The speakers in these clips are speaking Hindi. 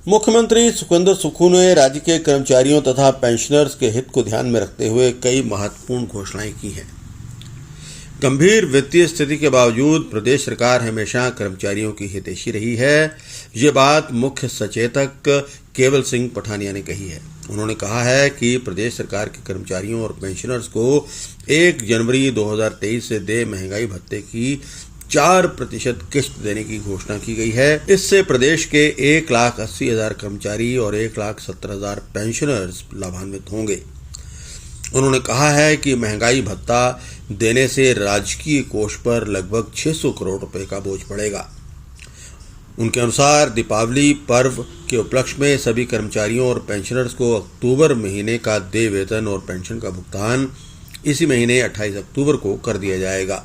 मुख्यमंत्री सुखविंदर सुक्खू ने राज्य के कर्मचारियों तथा पेंशनर्स के हित को ध्यान में रखते हुए कई महत्वपूर्ण घोषणाएं की हैं। गंभीर वित्तीय स्थिति के बावजूद प्रदेश सरकार हमेशा कर्मचारियों की हितैषी रही है। ये बात मुख्य सचेतक केवल सिंह पठानिया ने कही है। उन्होंने कहा है कि प्रदेश सरकार के कर्मचारियों और पेंशनर्स को 1 जनवरी 2023 से देय महंगाई भत्ते की 4% किस्त देने की घोषणा की गई है। इससे प्रदेश के 1,80,000 कर्मचारी और 1,70,000 पेंशनर्स लाभान्वित होंगे। उन्होंने कहा है कि महंगाई भत्ता देने से राजकीय कोष पर लगभग 600 करोड़ रुपए का बोझ पड़ेगा। उनके अनुसार दीपावली पर्व के उपलक्ष्य में सभी कर्मचारियों और पेंशनर्स को अक्टूबर महीने का देय वेतन और पेंशन का भुगतान इसी महीने 28 अक्टूबर को कर दिया जाएगा।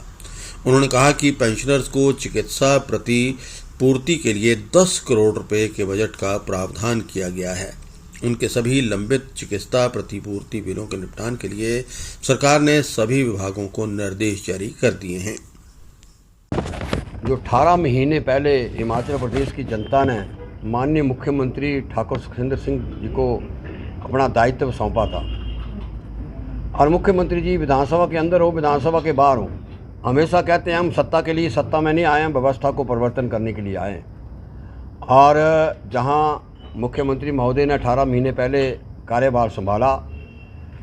उन्होंने कहा कि पेंशनर्स को चिकित्सा प्रतिपूर्ति के लिए 10 करोड़ रुपए के बजट का प्रावधान किया गया है। उनके सभी लंबित चिकित्सा प्रतिपूर्ति बिलों के निपटान के लिए सरकार ने सभी विभागों को निर्देश जारी कर दिए हैं। जो 18 महीने पहले हिमाचल प्रदेश की जनता ने माननीय मुख्यमंत्री ठाकुर सुखविंदर सिंह जी को अपना दायित्व सौंपा था, और मुख्यमंत्री जी विधानसभा के अंदर हो, विधानसभा के बाहर हो, हमेशा कहते हैं हम सत्ता के लिए, सत्ता में नहीं आए हैं, व्यवस्था को परिवर्तन करने के लिए आए हैं। और जहां मुख्यमंत्री महोदय ने 18 महीने पहले कार्यभार संभाला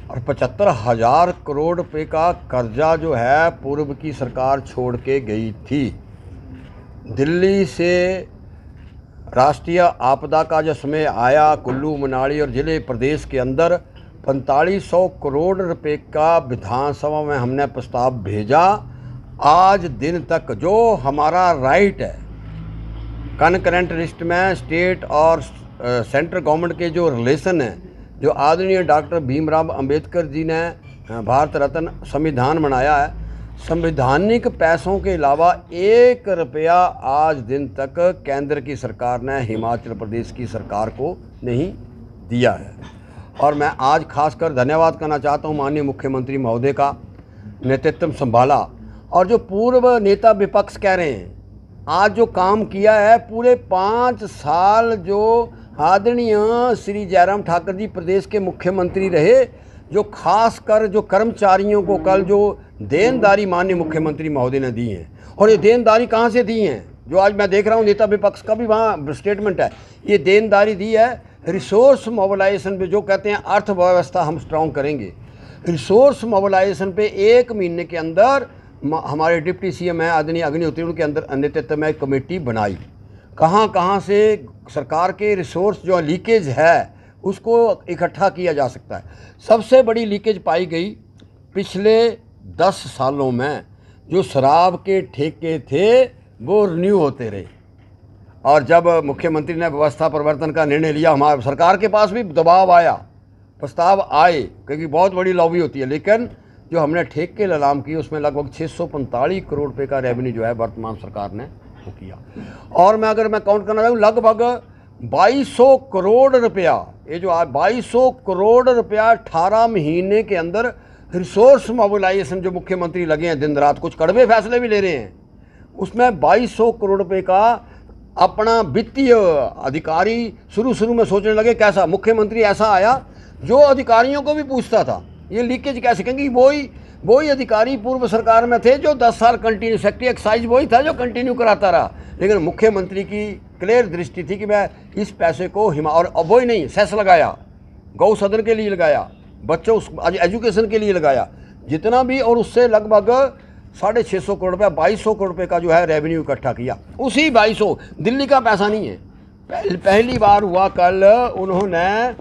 और 75,000 करोड़ रुपए का कर्जा जो है पूर्व की सरकार छोड़ के गई थी। दिल्ली से राष्ट्रीय आपदा का जो समय आया, कुल्लू मनाली और जिले प्रदेश के अंदर 4500 करोड़ रुपए का विधानसभा में हमने प्रस्ताव भेजा। आज दिन तक जो हमारा राइट है, कनकरेंट लिस्ट में स्टेट और सेंट्रल गवर्नमेंट के जो रिलेशन है, जो आदरणीय डॉक्टर भीमराव अंबेडकर जी ने भारत रत्न संविधान बनाया है, संवैधानिक पैसों के अलावा 1 रुपया आज दिन तक केंद्र की सरकार ने हिमाचल प्रदेश की सरकार को नहीं दिया है। और मैं आज खासकर धन्यवाद करना चाहता हूँ माननीय मुख्यमंत्री महोदय का, नेतृत्व संभाला। और जो पूर्व नेता विपक्ष कह रहे हैं, आज जो काम किया है पूरे 5 साल जो आदरणीय श्री जयराम ठाकुर जी प्रदेश के मुख्यमंत्री रहे, जो खासकर जो कर्मचारियों को कल जो देनदारी माननीय मुख्यमंत्री महोदय ने दी है, और ये देनदारी कहाँ से दी है, जो आज मैं देख रहा हूँ नेता विपक्ष का भी वहाँ स्टेटमेंट है, ये देनदारी दी है रिसोर्स मोबिलाइजेशन पे, जो कहते हैं अर्थव्यवस्था हम स्ट्रॉन्ग करेंगे। रिसोर्स मोबिलाइजेशन पे 1 महीने के अंदर हमारे डिप्टी सीएम है आदरणीय अग्निहोत्री, उनके अंदर नेतृत्व में एक कमेटी बनाई। कहाँ कहाँ से सरकार के रिसोर्स जो लीकेज है उसको इकट्ठा किया जा सकता है। सबसे बड़ी लीकेज पाई गई पिछले 10 सालों में, जो शराब के ठेके थे वो रिन्यू होते रहे। और जब मुख्यमंत्री ने व्यवस्था परिवर्तन का निर्णय लिया, हमारे सरकार के पास भी दबाव आया, प्रस्ताव आए, क्योंकि बहुत बड़ी लॉबी होती है, लेकिन जो हमने ठेके नीलाम की उसमें लगभग 645 करोड़ रुपए का रेवेन्यू जो है वर्तमान सरकार ने वो किया। और मैं अगर काउंट करना चाहूँ, लगभग 2200 करोड़ रुपया, ये जो 2200 करोड़ रुपया 18 महीने के अंदर रिसोर्स मोबिलाइजेशन जो मुख्यमंत्री लगे हैं दिन रात, कुछ कड़वे फैसले भी ले रहे हैं, उसमें 2200 करोड़ रुपए का अपना वित्तीय अधिकारी शुरू में सोचने लगे कैसा मुख्यमंत्री ऐसा आया जो अधिकारियों को भी पूछता था ये लीकेज कैसे, क्योंकि वही अधिकारी पूर्व सरकार में थे जो 10 साल कंटिन्यू, सेक्रेटरी एक्साइज वही था जो कंटिन्यू कराता रहा। लेकिन मुख्यमंत्री की क्लियर दृष्टि थी कि मैं इस पैसे को और वही नहीं, सेस लगाया, गौ सदन के लिए लगाया, बच्चों एजुकेशन के लिए लगाया, जितना भी, और उससे लगभग 650 करोड़ रुपया, 2200 करोड़ रुपये का जो है रेवेन्यू इकट्ठा किया। उसी 2200 दिल्ली का पैसा नहीं है। पहली बार हुआ कल उन्होंने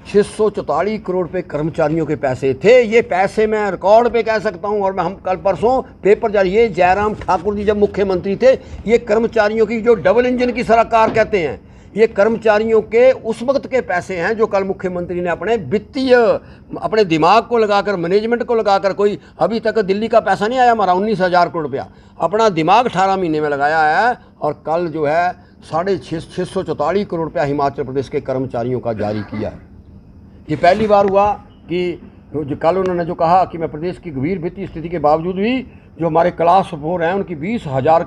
644 करोड़ रुपए कर्मचारियों के पैसे थे। ये पैसे मैं रिकॉर्ड पे कह सकता हूँ, और मैं हम कल परसों पेपर जारी, ये जयराम ठाकुर जी जब मुख्यमंत्री थे, ये कर्मचारियों की जो डबल इंजन की सरकार कहते हैं, ये कर्मचारियों के उस वक्त के पैसे हैं जो कल मुख्यमंत्री ने अपने वित्तीय, अपने दिमाग को लगाकर, मैनेजमेंट को लगाकर, कोई अभी तक दिल्ली का पैसा नहीं आया हमारा 19,000 करोड़ रुपया, अपना दिमाग 18 महीने में लगाया है। और कल जो है 644 करोड़ रुपया हिमाचल प्रदेश के कर्मचारियों का जारी किया है। ये पहली बार हुआ कि जो कल उन्होंने जो कहा कि मैं प्रदेश की गंभीर वित्तीय स्थिति के बावजूद भी जो हमारे क्लास 4 हैं उनकी 20,000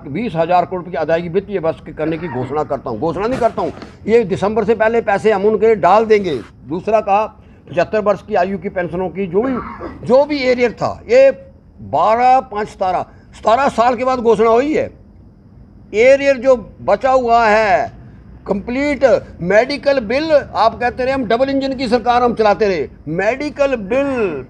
करोड़ रुपये की अदायगी वित्तीय वर्ष के करने की घोषणा करता हूँ। घोषणा नहीं करता हूँ, ये दिसंबर से पहले पैसे हम उनके डाल देंगे। दूसरा कहा 75 वर्ष की आयु की पेंशनों की जो भी एरियर था, ये 17 साल के बाद घोषणा हुई है। एरियर जो बचा हुआ है कंप्लीट मेडिकल बिल, आप कहते रहे हम डबल इंजन की सरकार हम चलाते रहे, मेडिकल बिल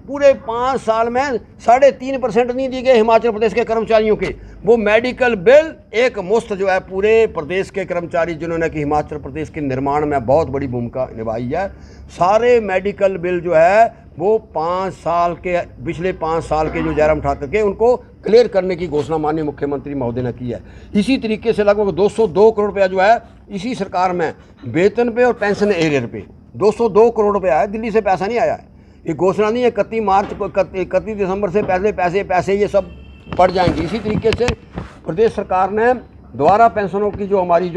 पूरे 5 साल में 3.5% नहीं दिए गए हिमाचल प्रदेश के कर्मचारियों के। वो मेडिकल बिल एक मुश्त जो है पूरे प्रदेश के कर्मचारी जिन्होंने कि हिमाचल प्रदेश के निर्माण में बहुत बड़ी भूमिका निभाई है, सारे मेडिकल बिल जो है वो 5 साल के पिछले 5 साल के जो जयराम ठाकुर के उनको क्लियर करने की घोषणा माननीय मुख्यमंत्री महोदय ने की है। इसी तरीके से लगभग 202 करोड़ रुपया जो है इसी सरकार में वेतन पे और पेंशन एरियर पे 202 करोड़ रुपया है, दिल्ली से पैसा नहीं आया है। ये घोषणा नहीं है 31 दिसंबर से पहले पैसे ये सब पड़ जाएंगे। इसी तरीके से प्रदेश सरकार ने दोबारा पेंशनों की जो हमारी